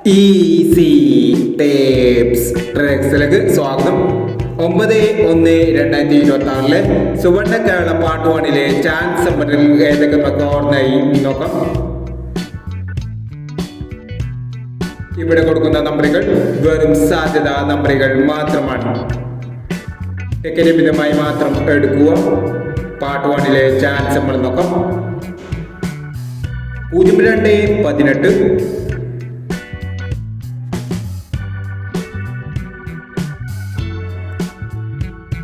Easy tapes ട്രെക്സിലേക്ക് സ്വാഗതം. 9/1/2026 സുവർണ Kerala part 1 chance നമ്പറിൽ ഏതൊക്കെ ഓർമ്മയായി നോക്കാം. ഇവിടെ കൊടുക്കുന്ന നമ്പറുകൾ വെറും സാധ്യതാ നമ്പറുകൾ മാത്രമാണ്. പരിമിതമായി മാത്രം എടുക്കുക. പാർട്ട് 1 ചാൻസ് നമ്പർ നോക്കാം. 02-18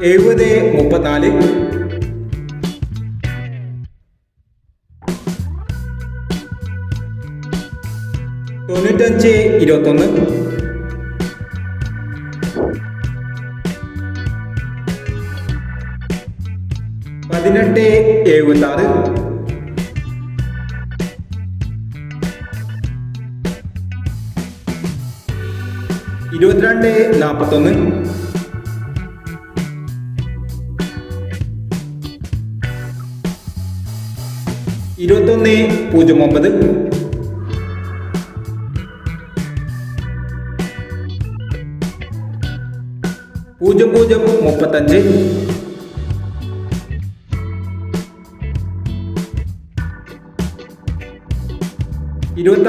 70-34 95-21 18-76 22-41 21-09 00-35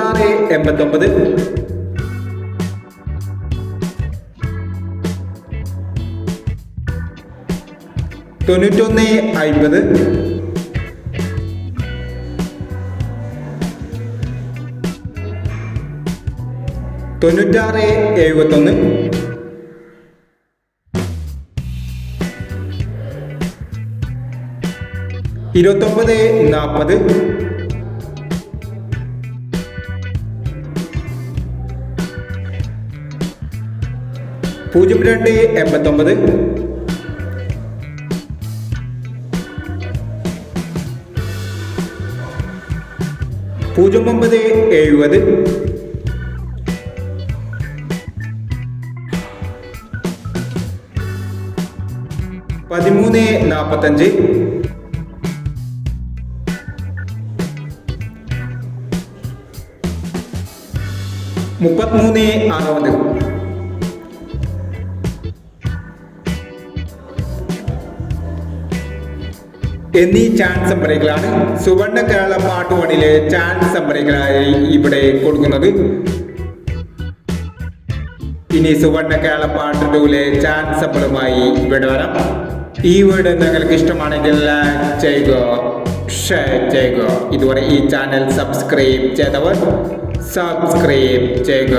26-89 91-50 96-71 29-40 02-89 09-70 13-45 33-60 എന്നീ ചാൻസ് നമ്പറുകളാണ് സുവർണ കേരള പാർട്ട് 1 ചാൻസ് നമ്പറുകളായി ഇവിടെ കൊടുക്കുന്നത്. ഇനി സുവർണ കേരള പാർട്ട് 2 ചാൻസ് നമ്പറുമായി ഇവിടെ വരാം. ഈ വീഡിയോ നിങ്ങൾക്ക് ഇഷ്ടമാണെങ്കിൽ ലൈക്ക് ചെയ്യുക, ഷെയർ ചെയ്യുക. ഇതുവരെ ഈ ചാനൽ സബ്സ്ക്രൈബ് ചെയ്തവർ സബ്സ്ക്രൈബ് ചെയ്യുക.